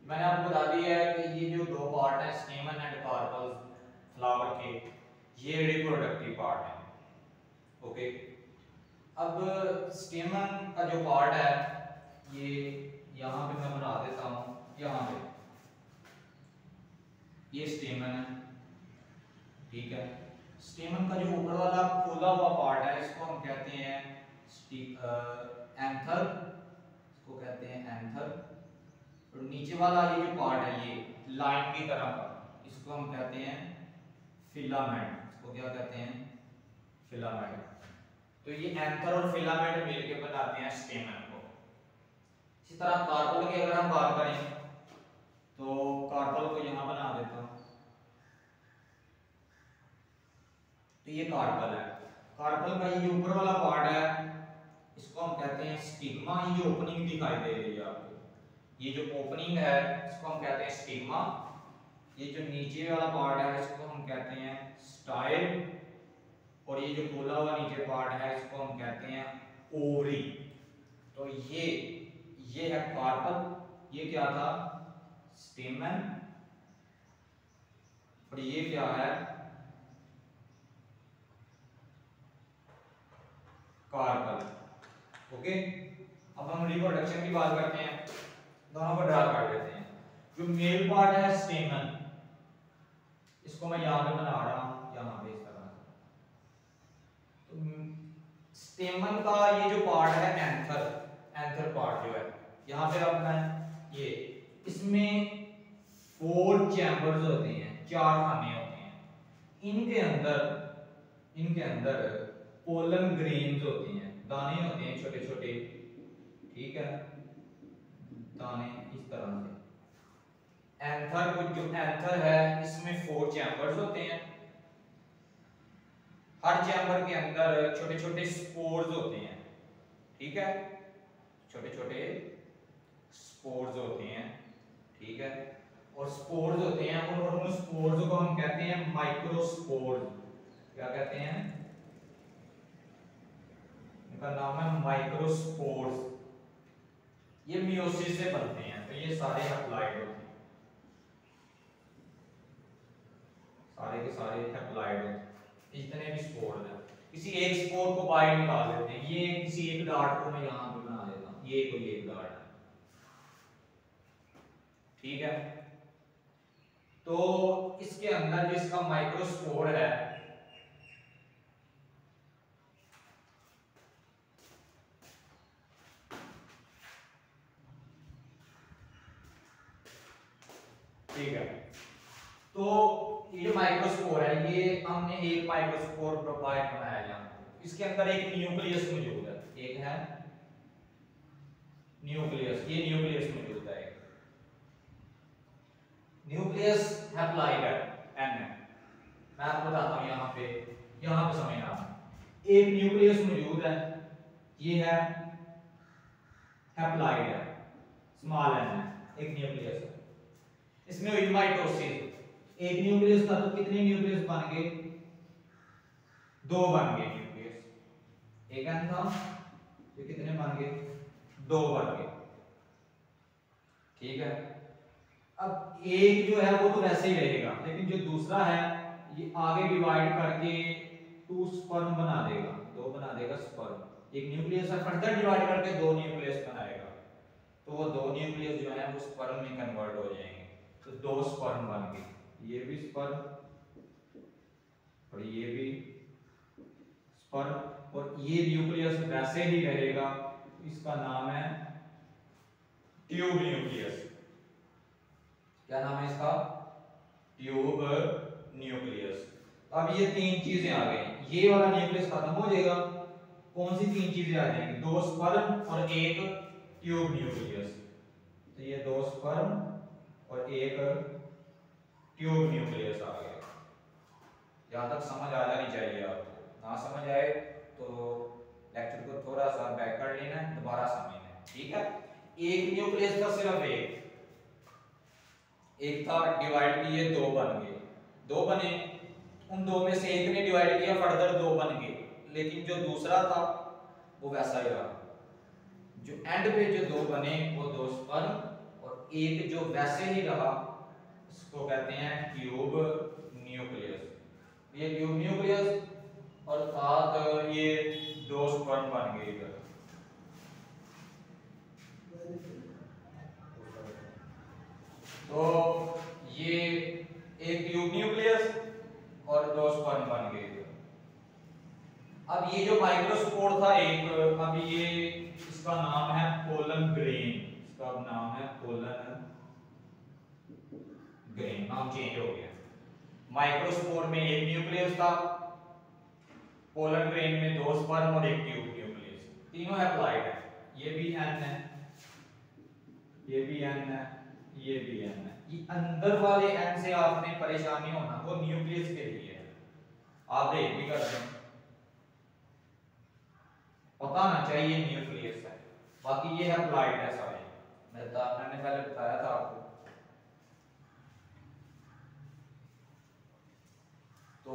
मैंने आपको बता दिया है कि ये जो दो पार्ट है स्टेमन एंड कार्पल फ्लावर के, ये रिप्रोडक्टिव पार्ट है। ओके, अब स्टेमन का जो पार्ट है ये यहाँ पे मैं बना देता हूँ। यहाँ पे ये स्टेमन है, ठीक है। स्टेमन का जो ऊपर वाला खोला हुआ पार्ट है इसको हम कहते हैं एंथर, इसको कहते हैं एंथर। और नीचे वाला ये जो पार्ट है ये लाइन की तरह का, इसको हम कहते हैं फिलामेंट। इसको क्या कहते हैं? फिलामेंट। तो ये एंथर और फिलामेंट मिलकर बनाते हैं स्टेमन को। इसी तरह कार्पल की अगर हम बात करें तो कार्पल को यहां बना देता हूं। तो ये कार्पल है। कार्पल का ये जो ऊपर वाला पार्ट है इसको हम कहते हैं स्टिग्मा। ये जो ओपनिंग दिखाई दे रही है आपको, ये जो ओपनिंग है इसको हम कहते हैं स्टिग्मा। ये जो नीचे वाला पार्ट है इसको हम कहते हैं स्टाइल। और ये जो खोला हुआ नीचे पार्ट है इसको हम कहते हैं ओवरी। तो ये है कार्पल। ये क्या था? स्टेमन। और ये क्या है? कार्पल। ओके, अब हम रिप्रोडक्शन की बात करते हैं। दोनों को ड्रा कर लेते हैं। जो मेल पार्ट है स्टेमन, इसको मैं यहां पे बना रहा हूं, यहां पे इस तरह से। तो स्टेमन का ये जो पार्ट है एंथर, एंथर पार्ट जो है यहां पे अपना ये, इसमें 4 चैम्बर्स होते हैं, 4 खाने होते हैं। इनके अंदर पोलन ग्रेन्स होते हैं, दाने होते हैं छोटे छोटे, ठीक है, दाने इस तरह से। एंथर को, जो एंथर है इसमें 4 चैम्बर्स होते हैं। हर चैम्बर के अंदर छोटे छोटे स्पोर्स होते हैं, ठीक है, छोटे छोटे स्पोर्स होते हैं, ठीक है। और स्पोर्स होते हैं और उन स्पोर्स को हम कहते हैं माइक्रोस्पोर्स। क्या कहते हैं? इनका नाम है माइक्रोस्पोर्स। ये मियोसिस से बनते हैं। तो ये सारे हैप्लॉइड होते हैं, सारे के सारे हैप्लॉइड होते हैं। जितने भी स्पोर्स हैं, किसी एक स्पोर को बाहर निकाल लेते हैं। ये किसी एक डार्ट को मैं यहां पे बना देता हूं, ये कोई एक डार्ट है, ठीक है। तो इसके अंदर जो इसका माइक्रोस्पोर है, ठीक है, तो ये जो माइक्रोस्पोर है ये हमने एक माइक्रोस्पोर प्रोफाइल बनाया यहां। इसके अंदर एक न्यूक्लियस मौजूद है, एक है न्यूक्लियस, ये न्यूक्लियस मौजूद है। न्यूक्लियस हैप्लॉइड है एन है। मैं आपको बताता हूं, यहां पे समझना। एक न्यूक्लियस मौजूद है, ये है हैप्लॉइड है, स्मॉल एन है, एक न्यूक्लियस है। इसमें हुई माइटोसिस। एक न्यूक्लियस था तो कितने न्यूक्लियस बन गए? 2 बन गए न्यूक्लियस। एक एन था तो कितने बन गए? 2 बन गए, ठीक है। अब एक जो है वो तो वैसे ही रहेगा, लेकिन जो दूसरा है ये आगे डिवाइड करके 2 स्पर्म बना देगा, 2 बना देगा स्पर्म। एक न्यूक्लियस है, फर्दर डिवाइड करके 2 न्यूक्लियस बनाएगा, तो वो 2 न्यूक्लियस जो है वो स्पर्म में कन्वर्ट हो जाएंगे। तो 2 स्पर्म बन गए, ये भी स्पर्म और ये भी स्पर्म। और ये न्यूक्लियस वैसे ही रहेगा, इसका नाम है ट्यूब न्यूक्लियस। क्या नाम है इसका? Tube nucleus. अब ये 3 चीजें आ गई, ये वाला न्यूक्लियस खत्म हो जाएगा। कौन सी 3 चीजें आ जाएंगी? 2 स्पर्म और एक ट्यूब न्यूक्लियस। तो ये 2 स्पर्म और एक ट्यूब न्यूक्लियस आ गया। यहां तक समझ आ जानी चाहिए आपको। ना समझ आए तो लेक्चर को थोड़ा सा बैक कर लेना, दोबारा समझना, ठीक है। एक न्यूक्लियस था, सिर्फ एक था, डिवाइड किए 2 बन गए, 2 बने। उन 2 में से एक ने डिवाइड किया, फर्दर 2 बन गए, लेकिन जो दूसरा था वो वैसा ही रहा। जो एंड पे जो 2 बने वो 2 स्पर्म और एक जो वैसे ही रहा इसको कहते हैं ट्यूब न्यूक्लियस। ये ट्यूब न्यूक्लियस और साथ ये दो स्पर्म बन गए इधर। तो ये एक ट्यूब न्यूक्लियस और दो स्पर्म बन गए इधर। अब ये जो माइक्रोस्पोर था एक, अब ये इसका नाम है पोलन ग्रेन। इसका नाम है पोलन ग्रेन, नाम चेंज हो गया। माइक्रोस्पोर में एक न्यूक्लियस था, पोलन ग्रेन में दो स्पर्म और एक ट्यूब न्यूक्लियस, तीनों हैप्लॉइड है। ये भी एन है, ये भी एन है, ये भी एन है। ये अंदर वाले एन से आपने परेशानी होना, वो न्यूक्लियस के लिए है। आप देख भी करते हैं, पता ना चाहिए न्यूक्लियस है, बाकी ये हैप्लॉइड है सारे। मैंने पहले बताया था आपको। तो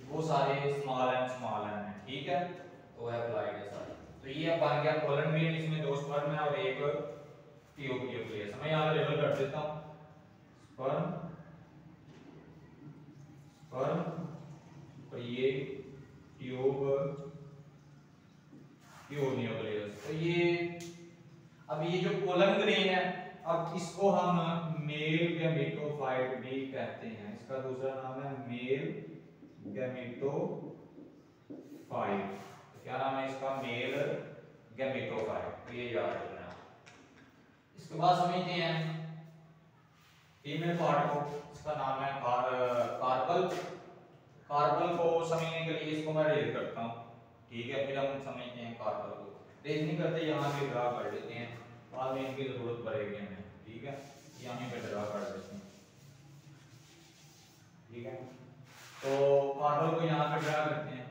वो सारे स्मॉल एन है, ठीक है, तो हैप्लॉइड है सारे। तो ये बन गया पोलन ग्रेन, इसमें दो स्पर्म है और एक ट्यूब न्यूक्लियस। मैं यहां लेबल कर देता हूं, स्पर्म स्पर्म और ये ट्यूब न्यूक्लियस। तो ये अब ये जो पोलन ग्रेन है, अब इसको हम मेल गैमेटोफाइट भी कहते हैं। इसका दूसरा नाम है मेल गैमेटोफाइट। तो क्या नाम है इसका? Male gametophyte. तो ये याद रखना। इसके बाद समझते हैं फीमेल पार्ट को। इसका नाम है कार्पल। कार्पल को समझने के लिए इसको मैं रेज करता हूँ, ठीक है, फिर हम समझते हैं कार्पल को। रेज नहीं करते, यहाँ पे ड्रा कर देते हैं, बाद में इनकी जरूरत पड़ेगी हमें, ठीक है। यहाँ पे ड्रा कर देते हैं, ठीक है। तो कार्बन को यहाँ पे ड्रा करते हैं।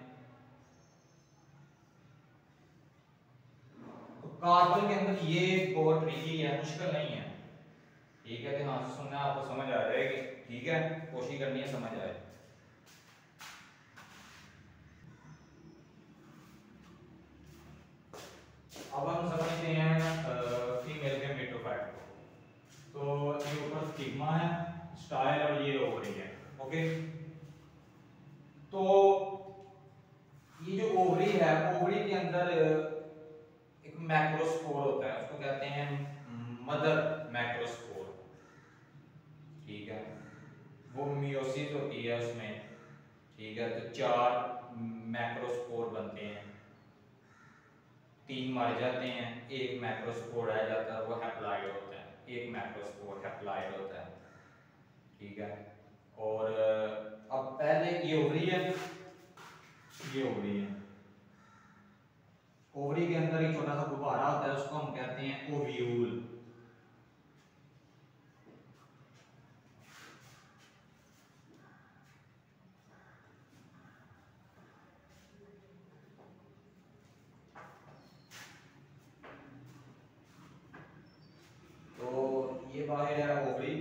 तो कार्बन के अंदर ये बहुत ट्रिकी है, मुश्किल नहीं है, ठीक है। ध्यान से सुनना, आपको समझ आ जाएगी, ठीक है, कोशिश करनी है समझ आए। अब हम समझते हैं फीमेल गैमेटोफाइट को। तो ये ऊपर स्टिग्मा है, स्टाइल, और ये ओवरी है, ओके। तो ये जो ओवरी है, ओवरी के अंदर एक मैक्रोस्पोर होता है, उसको कहते हैं मदर मैक्रोस्पोर, ठीक है। वो मियोसिस होती है उसमें, ठीक है। तो 4 मैक्रोस्पोर बनते हैं, 3 मर जाते हैं, एक मैक्रोस्पोर रह जाता है, वो हैप्लॉइड होता है। एक मैक्रोस्पोर हैप्लॉइड होता है, ठीक है। और अब पहले ये ओवरी है, ये ओवरी है। ओवरी के अंदर एक छोटा सा गुब्बारा होता है, उसको हम कहते हैं ओव्यूल। तो ये बाहर है ओवरी,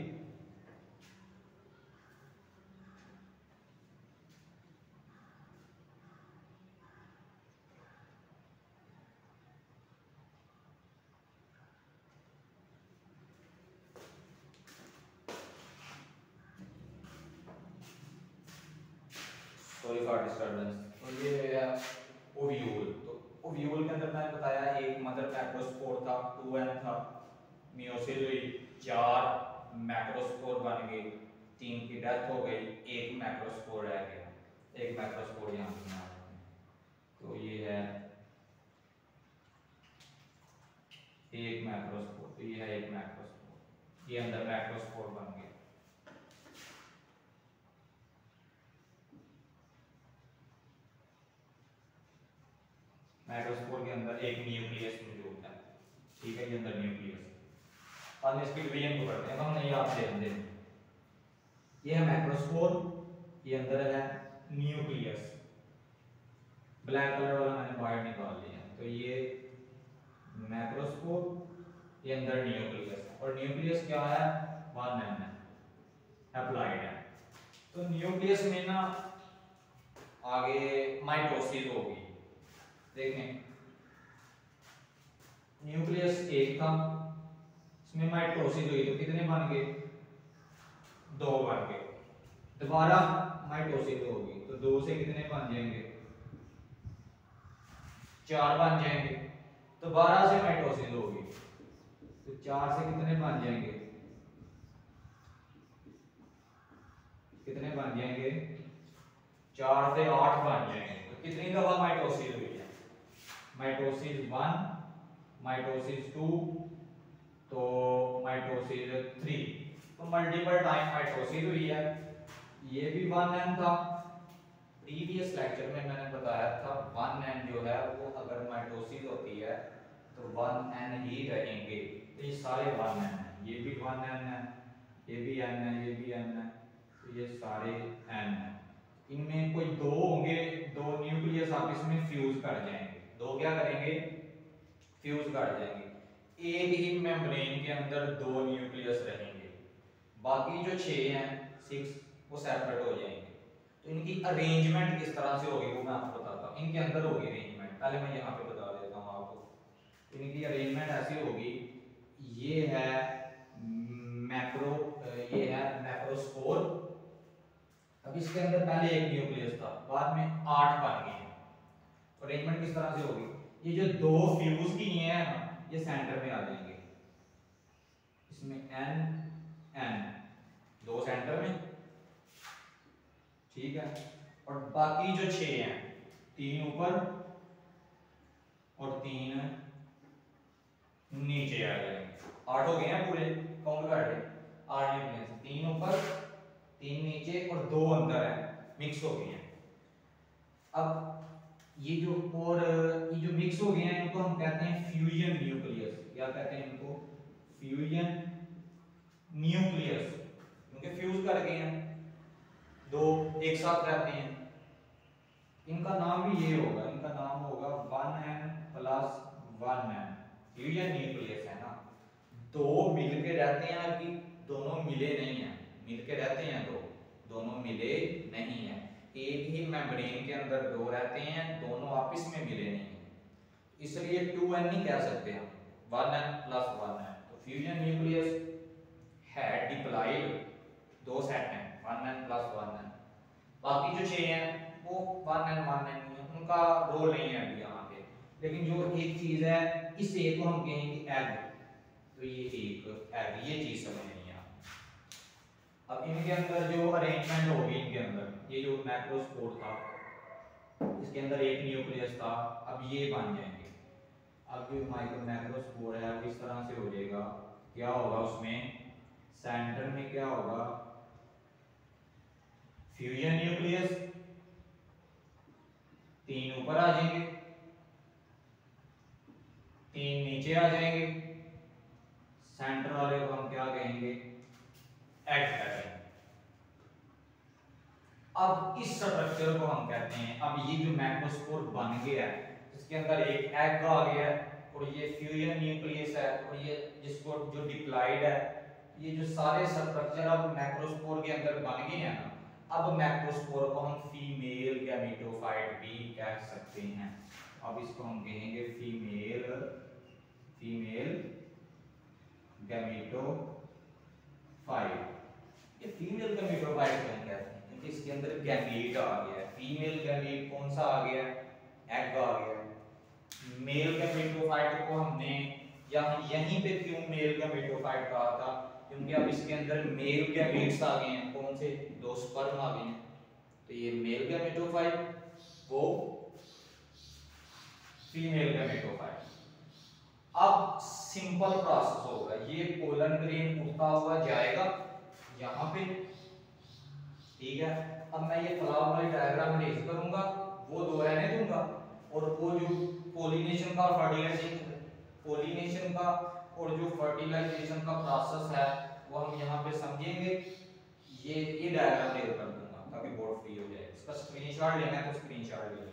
सॉरी फॉर डिस्टरबेंस। तो ये है ओव्यूल। तो ओव्यूल के अंदर मैंने बताया एक मदर मैक्रोस्पोर था, 2n था, मियोसिस हुई, 4 मैक्रोस्पोर बन गए, 3 की डेथ हो गई, एक मैक्रोस्पोर रह गया, एक मैक्रोस्पोर यहाँ पे बना रहे हैं। तो ये है एक मैक्रोस्पोर, तो ये है एक मैक्रोस्पोर, ये अंदर मैक्रोस्पोर बन गए। मैक्रोस्पोर के अंदर एक न्यूक्लियस मौजूद है, ठीक है, ये अंदर न्यूक्लियस। अब इसकी डिवीजन को करते हैं, हम नहीं आप ध्यान दें। ये है मैक्रोस्पोर, ये अंदर है न्यूक्लियस, ब्लैक कलर वाला मैंने बाहर निकाल लिया। तो ये मैक्रोस्पोर, ये अंदर न्यूक्लियस है, और न्यूक्लियस क्या है? 1n है, हैप्लॉइड है। तो न्यूक्लियस में ना आगे माइटोसिस होगी। देखें, न्यूक्लियस एक था, इसमें माइटोसिस हुई तो कितने बन गए, 2 बन गए। दोबारा माइटोसिस होगी तो 2 से कितने बन जाएंगे, 4 बन जाएंगे। दोबारा से माइटोसिस होगी तो 4 से कितने बन जाएंगे, कितने बन जाएंगे, 4 से 8 बन जाएंगे। तो कितनी दफा माइटोसिस हुई है, माइटोसिस 1, माइटोसिस 2, तो माइटोसिस 3, तो मल्टीपल टाइम माइटोसिस हुई है। ये भी 1n था, प्रीवियस लेक्चर में मैंने बताया था 1n जो है वो अगर माइटोसिस होती है तो 1n ही रहेंगे। तो ये सारे 1n है, ये भी 1n है, ये भी n है, ये भी n है, तो ये सारे n है। इनमें कोई 2 होंगे, 2 न्यूक्लियस आपस में फ्यूज कर जाएंगे, 2 क्या करेंगे, फ्यूज कर जाएंगे। एक ही मेम्ब्रेन के अंदर 2 न्यूक्लियस रहेंगे, बाकी जो 6 हैं 6 वो सेपरेट हो जाएंगे। तो इनकी अरेंजमेंट किस तरह से होगी वो मैं आपको बताता हूँ। इनके अंदर होगी अरेंजमेंट, पहले मैं यहाँ पे बता देता हूँ आपको। इनकी अरेंजमेंट ऐसी होगी, ये है मैक्रो, ये है मैक्रोस्पोर। अब इसके अंदर पहले एक न्यूक्लियस था, बाद में 8 बन गए हैं। अरेंजमेंट किस तरह से होगी, ये जो 2 फ्यूज किए हैं ना ये सेंटर में आ जाएंगे, इसमें n 2 सेंटर में, ठीक है। और बाकी जो 6 हैं 3 ऊपर और 3 नीचे आ जाएंगे। 8 हो गए हैं पूरे, काउंट कर ले, 8 न्यूक्लियस, 3 ऊपर 3 नीचे और 2 अंदर है, मिक्स हो गए हैं। अब ये जो मिक्स हो गए हैं इनको हम कहते हैं फ्यूजन न्यूक्लियस। क्या कहते हैं इनको, फ्यूजन न्यूक्लियस, क्योंकि फ्यूज कर गए हैं, 2 एक साथ रहते हैं। इनका नाम भी ये होगा, इनका नाम होगा 1n plus 1n, fusion nucleus है ना। 2 मिलके रहते हैं, अभी दोनों मिले नहीं हैं, मिलके रहते हैं 2, दोनों मिले नहीं हैं। एक ही मेम्ब्रेन के अंदर 2 रहते हैं, दोनों आपस में मिले नहीं हैं, इसलिए 2n नहीं कह सकते हम, 1n प्लस 1n। तो फ्यूजन न्यूक्लियस है डिप्लॉयड, 2 सेट हैं 1n प्लस 1n। बाकी जो 6 हैं वो 1n 1n नहीं है, उनका रोल नहीं है अभी यहाँ पे। लेकिन जो एक चीज है, इस एक को हम कहेंगे एग, तो ये एक एग, ये चीज समझनी है। अब इनके अंदर जो अरेंजमेंट होगी, इनके अंदर ये जो मैक्रोस्पोर था इसके अंदर एक न्यूक्लियस था, अब ये बन जाएंगे। अब जो मैक्रोस्पोर है वो इस तरह से हो जाएगा, क्या होगा उसमें सेंटर में क्या होगा, फ्यूजन न्यूक्लियस, 3 ऊपर आ जाएंगे, 3 नीचे आ जाएंगे, सेंटर वाले को हम क्या कहेंगे, एग कहेंगे। अब इस स्ट्रक्चर को हम कहते हैं, अब ये जो मैक्रोस्पोर बन गया है इसके अंदर एक एग आ गया है और ये फ्यूजन न्यूक्लियस है और ये जिसको जो डिप्लॉयड है, ये जो सारे स्ट्रक्चर अब मैक्रोस्पोर के अंदर बन गए हैं ना। अब मैक्रोस्पोर को हम फीमेल गैमेटोफाइट भी कह सकते हैं। अब इसको हम कहेंगे फीमेल गैमेटोफाइट। ये फीमेल गैमेटोफाइट क्यों कहते हैं, क्योंकि इसके अंदर गैमेट आ गया है। फीमेल गैमेट कौन सा आ गया, एग आ गया। मेल गैमेटोफाइट को हमने यहीं पे क्यों मेल गैमेटोफाइट कहा था, क्योंकि अब इसके अंदर मेल गैमेट्स आ गए हैं, कौन से, 2 स्पर्म आ गए हैं, तो ये मेल गैमेटोफाइट, वो फीमेल गैमेटोफाइट। अब सिंपल प्रोसेस होगा, ये पोलन ग्रेन उठता हुआ जाएगा यहाँ पे, ठीक है। अब मैं ये फ्लावर वाली डायग्राम रेज करूंगा, वो 2 रहने दूंगा, और वो जो पोलिनेशन का और जो फर्टिलाइजेशन का प्रोसेस है वो हम यहाँ पे समझेंगे। ये डायग्राम रेज कर दूंगा ताकि बोर्ड फ्री हो जाए। इसका स्क्रीनशॉट लेना है तो स्क्रीनशॉट ले लें।